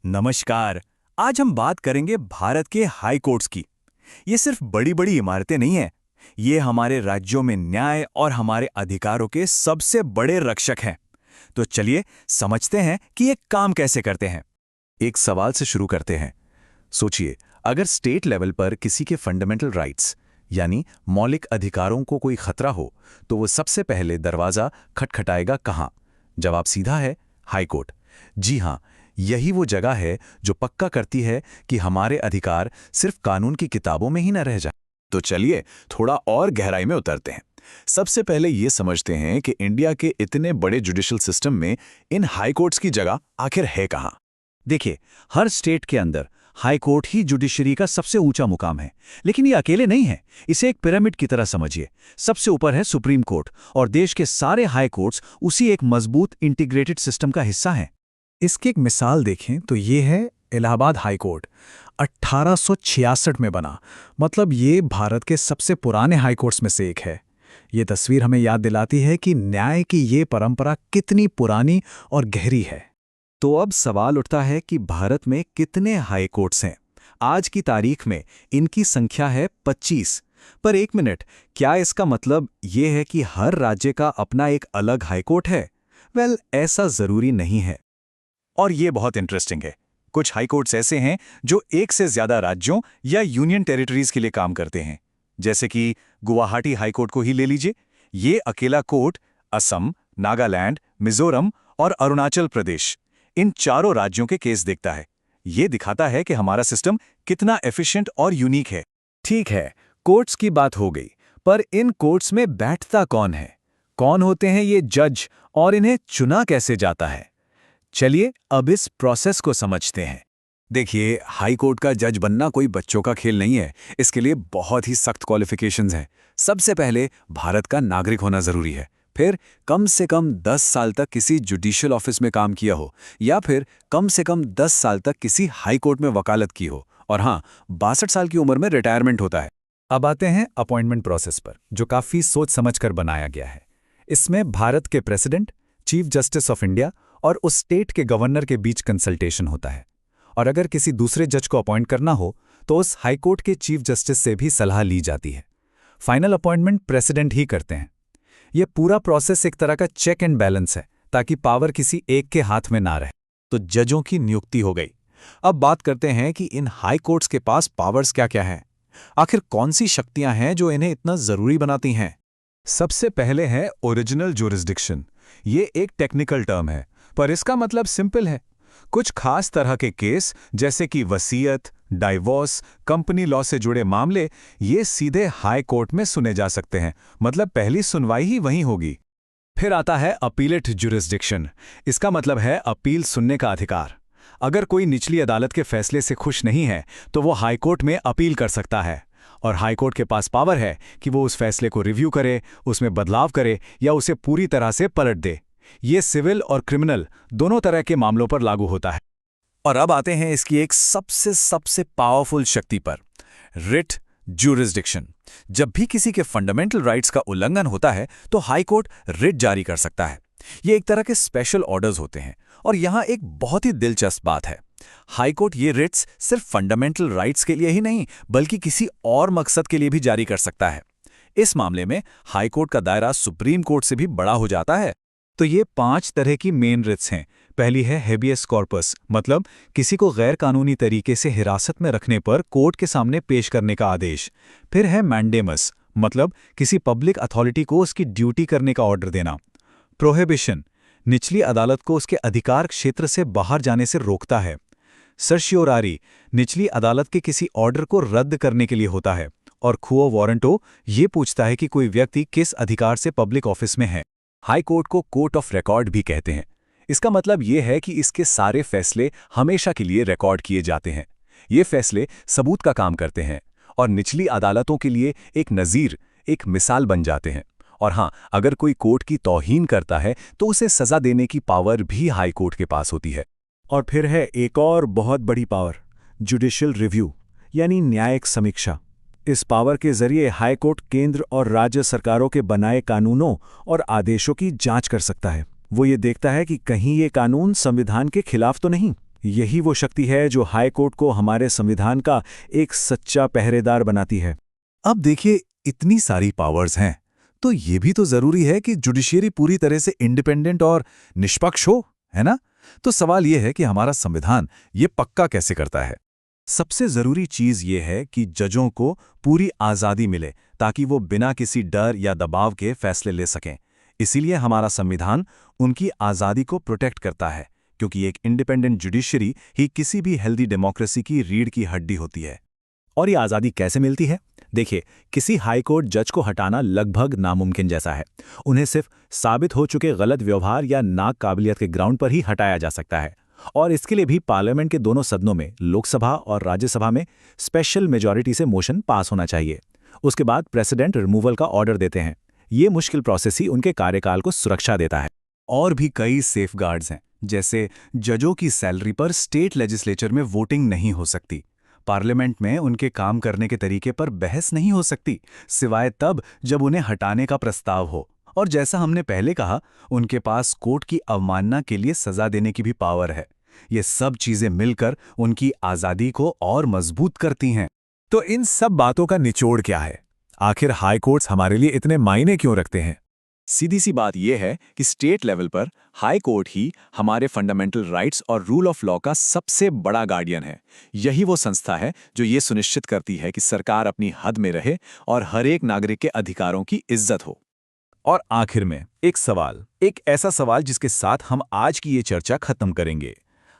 नमस्कार। आज हम बात करेंगे भारत के हाई कोर्ट्स की। ये सिर्फ बड़ी बड़ी इमारतें नहीं हैं। ये हमारे राज्यों में न्याय और हमारे अधिकारों के सबसे बड़े रक्षक हैं। तो चलिए समझते हैं कि ये काम कैसे करते हैं। एक सवाल से शुरू करते हैं। सोचिए, अगर स्टेट लेवल पर किसी के फंडामेंटल राइट्स यानी मौलिक अधिकारों को कोई खतरा हो, तो वो सबसे पहले दरवाजा खटखटाएगा कहाँ? जवाब सीधा है, हाई कोर्ट। जी हाँ, यही वो जगह है जो पक्का करती है कि हमारे अधिकार सिर्फ कानून की किताबों में ही न रह जाए। तो चलिए थोड़ा और गहराई में उतरते हैं। सबसे पहले ये समझते हैं कि इंडिया के इतने बड़े जुडिशल सिस्टम में इन हाई कोर्ट्स की जगह आखिर है कहाँ। देखिए, हर स्टेट के अंदर हाई कोर्ट ही जुडिशरी का सबसे ऊंचा मुकाम है। लेकिन ये अकेले नहीं है, इसे एक पिरामिड की तरह समझिए। सबसे ऊपर है सुप्रीम कोर्ट और देश के सारे हाई कोर्ट्स उसी एक मजबूत इंटीग्रेटेड सिस्टम का हिस्सा हैं। इसकी एक मिसाल देखें तो ये है इलाहाबाद हाई कोर्ट। 1866 में बना, मतलब ये भारत के सबसे पुराने हाई कोर्ट्स में से एक है। ये तस्वीर हमें याद दिलाती है कि न्याय की ये परंपरा कितनी पुरानी और गहरी है। तो अब सवाल उठता है कि भारत में कितने हाई कोर्ट्स हैं? आज की तारीख में इनकी संख्या है 25। पर एक मिनट, क्या इसका मतलब ये है कि हर राज्य का अपना एक अलग हाई कोर्ट है? वेल, ऐसा जरूरी नहीं है। और ये बहुत इंटरेस्टिंग है। कुछ हाई कोर्ट्स ऐसे हैं जो एक से ज्यादा राज्यों या यूनियन टेरिटरीज के लिए काम करते हैं। जैसे कि गुवाहाटी हाई कोर्ट को ही ले लीजिए। ये अकेला कोर्ट असम, नागालैंड, मिजोरम और अरुणाचल प्रदेश, इन चारों राज्यों के केस देखता है। ये दिखाता है कि हमारा सिस्टम कितना एफिशिएंट और यूनिक है। ठीक है, कोर्ट्स की बात हो गई, पर इन कोर्ट्स में बैठता कौन है? कौन होते हैं ये जज और इन्हें चुना कैसे जाता है? चलिए अब इस प्रोसेस को समझते हैं। देखिए, हाई कोर्ट का जज बनना कोई बच्चों का खेल नहीं है। इसके लिए बहुत ही सख्त क्वालिफिकेशंस हैं। सबसे पहले भारत का नागरिक होना जरूरी है। फिर कम से कम 10 साल तक किसी जुडिशियल ऑफिस में काम किया हो, या फिर कम से कम 10 साल तक किसी हाई कोर्ट में वकालत की हो। और हाँ, 62 साल की उम्र में रिटायरमेंट होता है। अब आते हैं अपॉइंटमेंट प्रोसेस पर, जो काफ़ी सोच समझकर बनाया गया है। इसमें भारत के president, chief justice of India और उस स्टेट के गवर्नर के बीच कंसल्टेशन होता है। और अगर किसी दूसरे जज को अपॉइंट करना हो तो उस हाई कोर्ट के चीफ जस्टिस से भी सलाह ली जाती है। फाइनल अपॉइंटमेंट प्रेसिडेंट ही करते हैं। यह पूरा प्रोसेस एक तरह का चेक एंड बैलेंस है, ताकि पावर किसी एक के हाथ में ना रहे। तो जजों की नियुक्ति हो गई। अब बात करते हैं कि इन हाई कोर्ट्स के पास पावर्स क्या क्या हैं। आखिर कौन सी शक्तियां हैं जो इन्हें इतना जरूरी बनाती हैं? सबसे पहले है ओरिजिनल ज्यूरिसडिक्शन। ये एक टेक्निकल टर्म है, पर इसका मतलब सिंपल है। कुछ खास तरह के केस जैसे कि वसीयत, डाइवोर्स, कंपनी लॉ से जुड़े मामले, ये सीधे हाई कोर्ट में सुने जा सकते हैं। मतलब पहली सुनवाई ही वहीं होगी। फिर आता है अपीलेट ज्यूरिसडिक्शन। इसका मतलब है अपील सुनने का अधिकार। अगर कोई निचली अदालत के फैसले से खुश नहीं है तो वो हाई कोर्ट में अपील कर सकता है। और हाई कोर्ट के पास पावर है कि वो उस फैसले को रिव्यू करे, उसमें बदलाव करे या उसे पूरी तरह से पलट दे। ये सिविल और क्रिमिनल दोनों तरह के मामलों पर लागू होता है। और अब आते हैं इसकी एक सबसे पावरफुल शक्ति पर, रिट ज्यूरिसडिक्शन। जब भी किसी के फंडामेंटल राइट्स का उल्लंघन होता है तो हाई कोर्ट रिट जारी कर सकता है। ये एक तरह के स्पेशल ऑर्डर्स होते हैं। और यहाँ एक बहुत ही दिलचस्प बात है, हाई कोर्ट ये रिट्स सिर्फ फंडामेंटल राइट्स के लिए ही नहीं, बल्कि किसी और मकसद के लिए भी जारी कर सकता है। इस मामले में हाई कोर्ट का दायरा सुप्रीम कोर्ट से भी बड़ा हो जाता है। तो ये 5 तरह की मेन रिट्स हैं। पहली है हेबियस कॉर्पस, मतलब किसी को गैर कानूनी तरीके से हिरासत में रखने पर कोर्ट के सामने पेश करने का आदेश। फिर है मैंडेमस, मतलब किसी पब्लिक अथॉरिटी को उसकी ड्यूटी करने का ऑर्डर देना। प्रोहिबिशन, निचली अदालत को उसके अधिकार क्षेत्र से बाहर जाने से रोकता है। सर्शियोरारी, निचली अदालत के किसी ऑर्डर को रद्द करने के लिए होता है। और क्वो वारंटो, ये पूछता है कि कोई व्यक्ति किस अधिकार से पब्लिक ऑफिस में है। हाई कोर्ट को कोर्ट ऑफ रिकॉर्ड भी कहते हैं। इसका मतलब ये है कि इसके सारे फैसले हमेशा के लिए रिकॉर्ड किए जाते हैं। ये फैसले सबूत का काम करते हैं और निचली अदालतों के लिए एक नज़ीर, एक मिसाल बन जाते हैं। और हाँ, अगर कोई कोर्ट की तौहीन करता है तो उसे सजा देने की पावर भी हाई कोर्ट के पास होती है। और फिर है एक और बहुत बड़ी पावर, जुडिशियल रिव्यू, यानी न्यायिक समीक्षा। इस पावर के जरिए हाई कोर्ट केंद्र और राज्य सरकारों के बनाए कानूनों और आदेशों की जांच कर सकता है। वो ये देखता है कि कहीं ये कानून संविधान के खिलाफ तो नहीं। यही वो शक्ति है जो हाई कोर्ट को हमारे संविधान का एक सच्चा पहरेदार बनाती है। अब देखिए, इतनी सारी पावर्स हैं, तो ये भी तो जरूरी है कि जुडिशियरी पूरी तरह से इंडिपेंडेंट और निष्पक्ष हो, है ना? तो सवाल ये है कि हमारा संविधान ये पक्का कैसे करता है? सबसे जरूरी चीज ये है कि जजों को पूरी आजादी मिले ताकि वो बिना किसी डर या दबाव के फैसले ले सकें। इसीलिए हमारा संविधान उनकी आजादी को प्रोटेक्ट करता है, क्योंकि एक इंडिपेंडेंट जुडिशरी ही किसी भी हेल्दी डेमोक्रेसी की रीढ़ की हड्डी होती है। और ये आज़ादी कैसे मिलती है? देखिए, किसी हाई कोर्ट जज को हटाना लगभग नामुमकिन जैसा है। उन्हें सिर्फ साबित हो चुके गलत व्यवहार या नाकाबिलियत के ग्राउंड पर ही हटाया जा सकता है, और इसके लिए भी पार्लियामेंट के दोनों सदनों में, लोकसभा और राज्यसभा में स्पेशल मेजॉरिटी से मोशन पास होना चाहिए। उसके बाद प्रेसिडेंट रिमूवल का ऑर्डर देते हैं। ये मुश्किल प्रोसेस ही उनके कार्यकाल को सुरक्षा देता है। और भी कई सेफगार्ड्स हैं, जैसे जजों की सैलरी पर स्टेट लेजिस्लेचर में वोटिंग नहीं हो सकती, पार्लियामेंट में उनके काम करने के तरीके पर बहस नहीं हो सकती, सिवाय तब जब उन्हें हटाने का प्रस्ताव हो, और जैसा हमने पहले कहा, उनके पास कोर्ट की अवमानना के लिए सजा देने की भी पावर है। ये सब चीजें मिलकर उनकी आज़ादी को और मजबूत करती हैं। तो इन सब बातों का निचोड़ क्या है? आखिर हाई कोर्ट्स हमारे लिए इतने मायने क्यों रखते हैं? सीधी सी बात यह है कि स्टेट लेवल पर हाई कोर्ट ही हमारे फंडामेंटल राइट्स और रूल ऑफ लॉ का सबसे बड़ा गार्डियन है। यही वो संस्था है जो ये सुनिश्चित करती है कि सरकार अपनी हद में रहे और हर एक नागरिक के अधिकारों की इज्जत हो। और आखिर में एक ऐसा सवाल जिसके साथ हम आज की ये चर्चा खत्म करेंगे।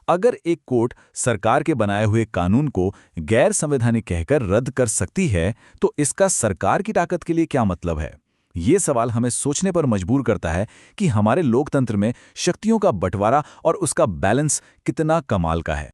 अगर एक कोर्ट सरकार के बनाए हुए कानून को गैर संवैधानिक कहकर रद्द कर सकती है, तो इसका सरकार की ताकत के लिए क्या मतलब है? ये सवाल हमें सोचने पर मजबूर करता है कि हमारे लोकतंत्र में शक्तियों का बंटवारा और उसका बैलेंस कितना कमाल का है।